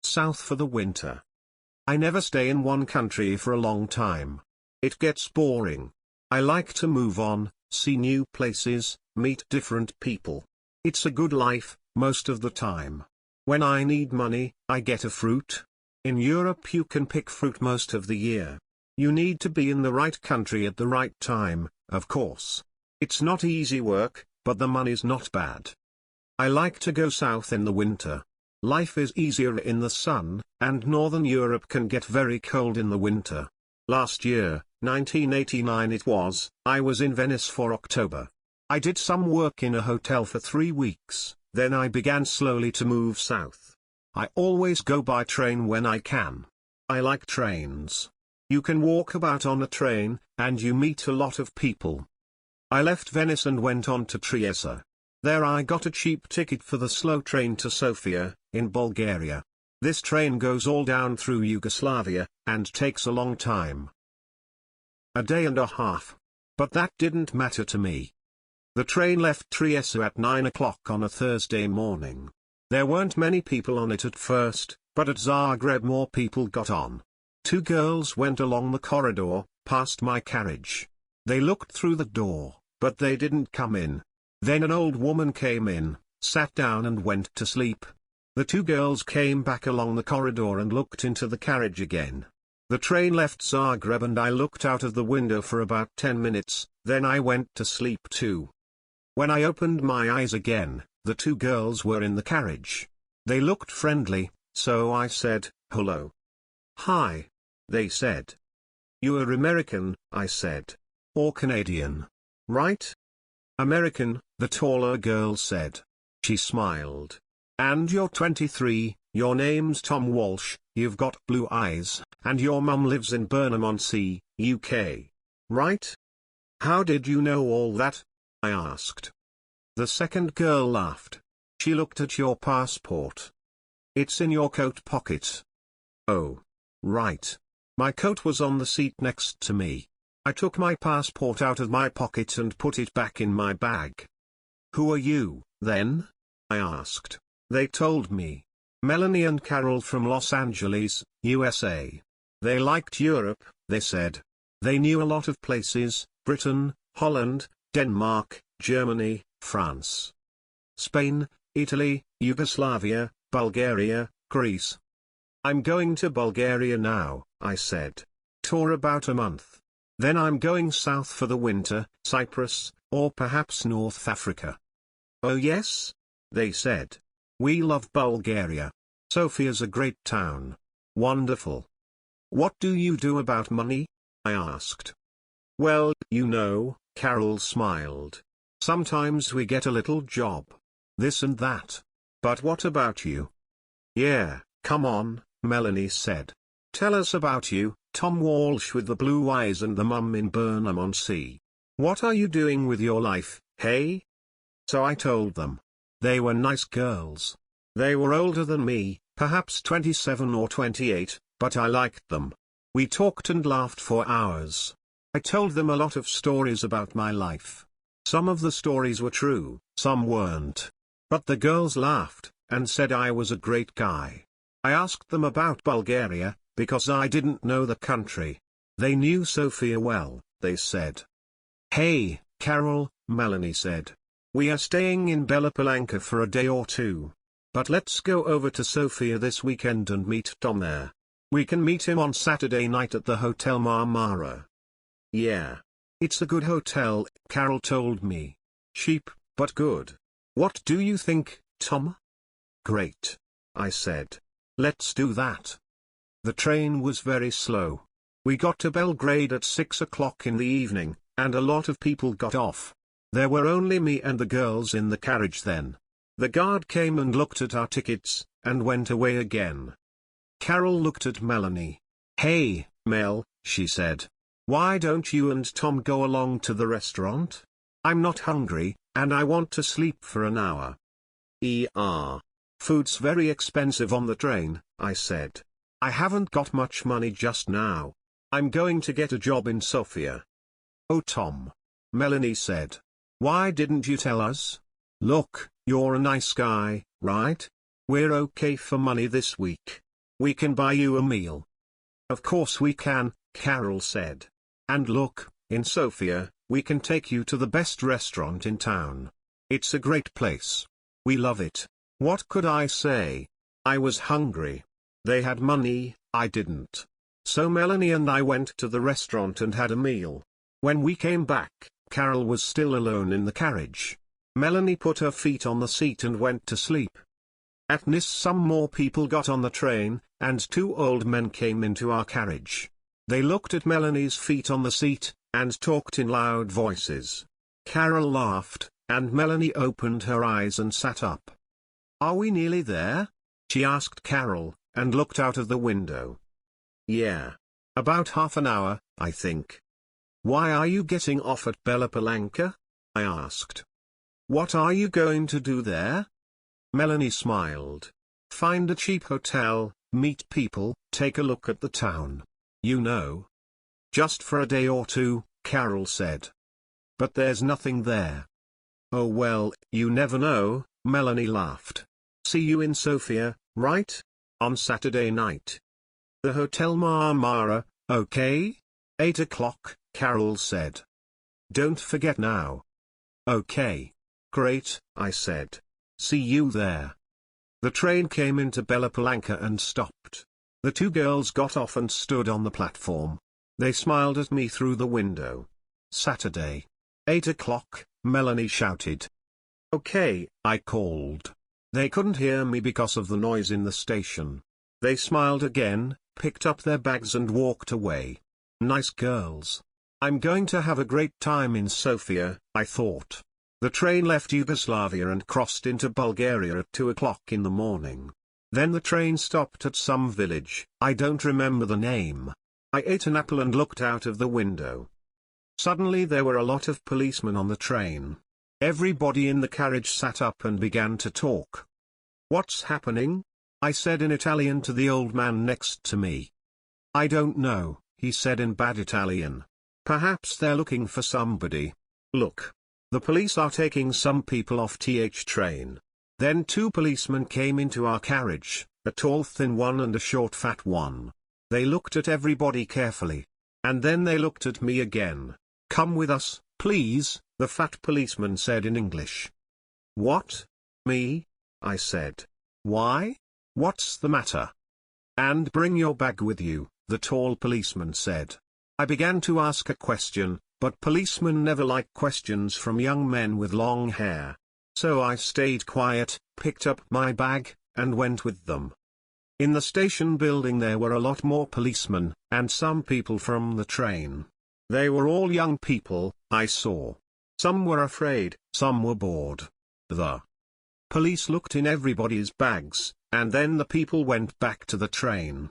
south for the winter. I never stay in one country for a long time. It gets boring. I like to move on, see new places, meet different people. It's a good life, most of the time. When I need money, I get a fruit. In Europe you can pick fruit most of the year. You need to be in the right country at the right time, of course. It's not easy work, but the money's not bad. I like to go south in the winter. Life is easier in the sun, and northern Europe can get very cold in the winter. Last year, 1989 it was, I was in Venice for October. I did some work in a hotel for 3 weeks, then I began slowly to move south. I always go by train when I can. I like trains. You can walk about on a train, and you meet a lot of people. I left Venice and went on to Trieste. There I got a cheap ticket for the slow train to Sofia, in Bulgaria. This train goes all down through Yugoslavia, and takes a long time. A day and a half. But that didn't matter to me. The train left Trieste at 9 o'clock on a Thursday morning. There weren't many people on it at first, but at Zagreb more people got on. 2 girls went along the corridor, past my carriage. They looked through the door, but they didn't come in. Then an old woman came in, sat down and went to sleep. The 2 girls came back along the corridor and looked into the carriage again. The train left Zagreb and I looked out of the window for about 10 minutes, then I went to sleep too. When I opened my eyes again, the 2 girls were in the carriage. They looked friendly, so I said, "Hello." "Hi," they said. "You're American," I said. "Or Canadian, right?" "American," the taller girl said. She smiled. "And you're 23, your name's Tom Walsh, you've got blue eyes, and your mum lives in Burnham-on-Sea, UK. Right? How did you know all that?" I asked. The second girl laughed. She looked at your passport. "It's in your coat pocket." "Oh. Right." My coat was on the seat next to me. I took my passport out of my pocket and put it back in my bag. "Who are you, then?" I asked. They told me. Melanie and Carol from Los Angeles, USA. They liked Europe, they said. They knew a lot of places: Britain, Holland, Denmark, Germany, France, Spain, Italy, Yugoslavia, Bulgaria, Greece. "I'm going to Bulgaria now," I said. "Tour about a month. Then I'm going south for the winter, Cyprus, or perhaps North Africa." "Oh yes?" they said. "We love Bulgaria. Sofia's a great town. Wonderful." "What do you do about money?" I asked. "Well, you know," Carol smiled. "Sometimes we get a little job. This and that. But what about you?" "Yeah, come on," Melanie said. "Tell us about you, Tom Walsh with the blue eyes and the mum in Burnham-on-Sea. What are you doing with your life, hey?" So I told them. They were nice girls. They were older than me, perhaps 27 or 28, but I liked them. We talked and laughed for hours. I told them a lot of stories about my life. Some of the stories were true, some weren't. But the girls laughed, and said I was a great guy. I asked them about Bulgaria, because I didn't know the country. They knew Sofia well, they said. "Hey, Carol," Melanie said. "We are staying in Bela Palanka for a day or 2. But let's go over to Sofia this weekend and meet Tom there. We can meet him on Saturday night at the Hotel Marmara." "Yeah. It's a good hotel," Carol told me. "Cheap, but good. What do you think, Tom?" "Great," I said. "Let's do that." The train was very slow. We got to Belgrade at 6 o'clock in the evening, and a lot of people got off. There were only me and the girls in the carriage then. The guard came and looked at our tickets, and went away again. Carol looked at Melanie. "Hey, Mel," she said. "Why don't you and Tom go along to the restaurant? I'm not hungry, and I want to sleep for an hour." "Food's very expensive on the train," I said. "I haven't got much money just now. I'm going to get a job in Sofia." "Oh Tom," Melanie said. "Why didn't you tell us? Look, you're a nice guy, right? We're okay for money this week. We can buy you a meal. Of course we can, Carol said. And look, in Sofia, we can take you to the best restaurant in town. It's a great place. We love it. What could I say? I was hungry. They had money, I didn't. So Melanie and I went to the restaurant and had a meal. When we came back, Carol was still alone in the carriage. Melanie put her feet on the seat and went to sleep. At Nice some more people got on the train, and two old men came into our carriage. They looked at Melanie's feet on the seat, and talked in loud voices. Carol laughed, and Melanie opened her eyes and sat up. "Are we nearly there?" she asked Carol, and looked out of the window. "Yeah. About half an hour, I think." "Why are you getting off at Bella Palanca?" I asked. "What are you going to do there?" Melanie smiled. "Find a cheap hotel, meet people, take a look at the town. You know. Just for a day or two," Carol said. "But there's nothing there." "Oh well, you never know," Melanie laughed. "See you in Sofia, right? On Saturday night. The Hotel Marmara, okay? 8 o'clock, Carol said. "Don't forget now." "Okay. Great," I said. "See you there." The train came into Bella Palanca and stopped. The two girls got off and stood on the platform. They smiled at me through the window. "Saturday. 8 o'clock, Melanie shouted. "Okay," I called. They couldn't hear me because of the noise in the station. They smiled again, picked up their bags and walked away. Nice girls. I'm going to have a great time in Sofia, I thought. The train left Yugoslavia and crossed into Bulgaria at 2 o'clock in the morning. Then the train stopped at some village, I don't remember the name. I ate an apple and looked out of the window. Suddenly there were a lot of policemen on the train. Everybody in the carriage sat up and began to talk. "What's happening?" I said in Italian to the old man next to me. "I don't know," he said in bad Italian. "Perhaps they're looking for somebody. Look. The police are taking some people off th train." Then two policemen came into our carriage, a tall thin one and a short fat one. They looked at everybody carefully. And then they looked at me again. "Come with us, please," the fat policeman said in English. "What? Me?" I said. "Why? What's the matter?" "And bring your bag with you," the tall policeman said. I began to ask a question, but policemen never like questions from young men with long hair. So I stayed quiet, picked up my bag, and went with them. In the station building there were a lot more policemen, and some people from the train. They were all young people, I saw. Some were afraid, some were bored. The police looked in everybody's bags, and then the people went back to the train.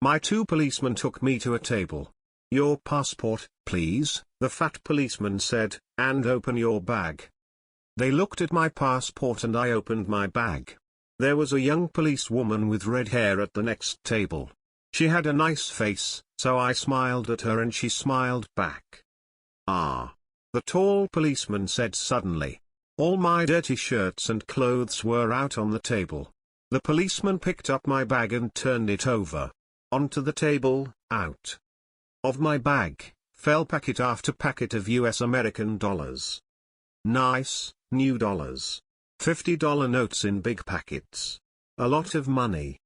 My two policemen took me to a table. "Your passport, please," the fat policeman said, "and open your bag." They looked at my passport and I opened my bag. There was a young policewoman with red hair at the next table. She had a nice face, so I smiled at her and she smiled back. "Ah," the tall policeman said suddenly. All my dirty shirts and clothes were out on the table. The policeman picked up my bag and turned it over. Onto the table, out of my bag, fell packet after packet of US American dollars. Nice, new dollars. $50 notes in big packets. A lot of money.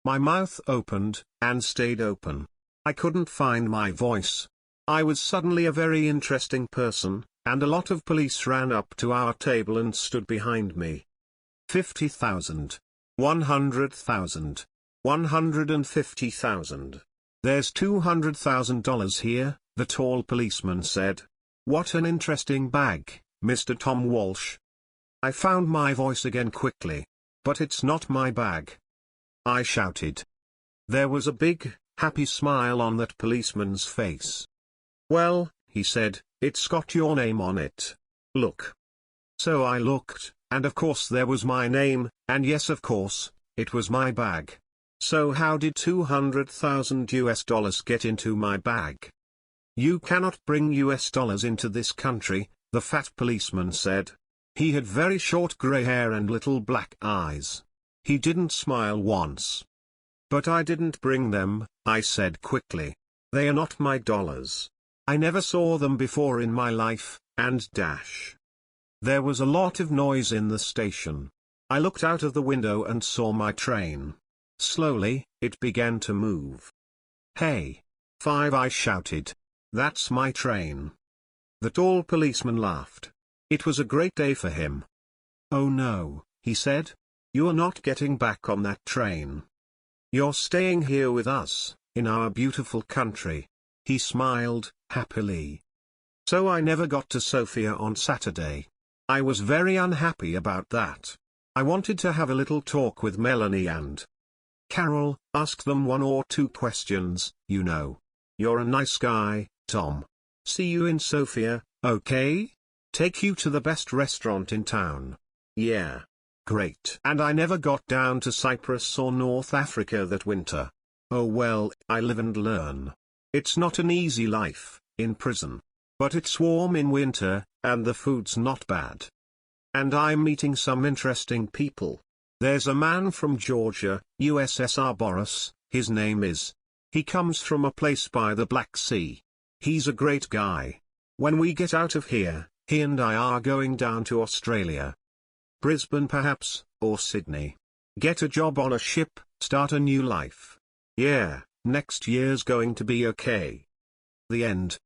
My mouth opened, and stayed open. I couldn't find my voice. I was suddenly a very interesting person, and a lot of police ran up to our table and stood behind me. 50,000. 100,000. 150,000. "There's $200,000 here," the tall policeman said. "What an interesting bag, Mr. Tom Walsh." I found my voice again quickly. "But it's not my bag," I shouted. There was a big, happy smile on that policeman's face. "Well," he said, "it's got your name on it. Look." So I looked, and of course there was my name, and yes, of course, it was my bag. So how did $200,000 get into my bag? "You cannot bring US dollars into this country," the fat policeman said. He had very short gray hair and little black eyes. He didn't smile once. But I didn't bring them, I said quickly. They are not my dollars. I never saw them before in my life, and dash. There was a lot of noise in the station. I looked out of the window and saw my train. Slowly, it began to move. Hey! 5, I shouted. That's my train. The tall policeman laughed. It was a great day for him. Oh no, he said. You are not getting back on that train. You're staying here with us, in our beautiful country. He smiled, happily. So I never got to Sofia on Saturday. I was very unhappy about that. I wanted to have a little talk with Melanie and Carol, ask them 1 or 2 questions, you know. You're a nice guy, Tom. See you in Sofia, okay? Take you to the best restaurant in town. Yeah. Great. And I never got down to Cyprus or North Africa that winter. Oh well, I live and learn. It's not an easy life, in prison. But it's warm in winter, and the food's not bad. And I'm meeting some interesting people. There's a man from Georgia, USSR Boris, his name is. He comes from a place by the Black Sea. He's a great guy. When we get out of here, he and I are going down to Australia. Brisbane perhaps, or Sydney. Get a job on a ship, start a new life. Yeah, next year's going to be okay. The end.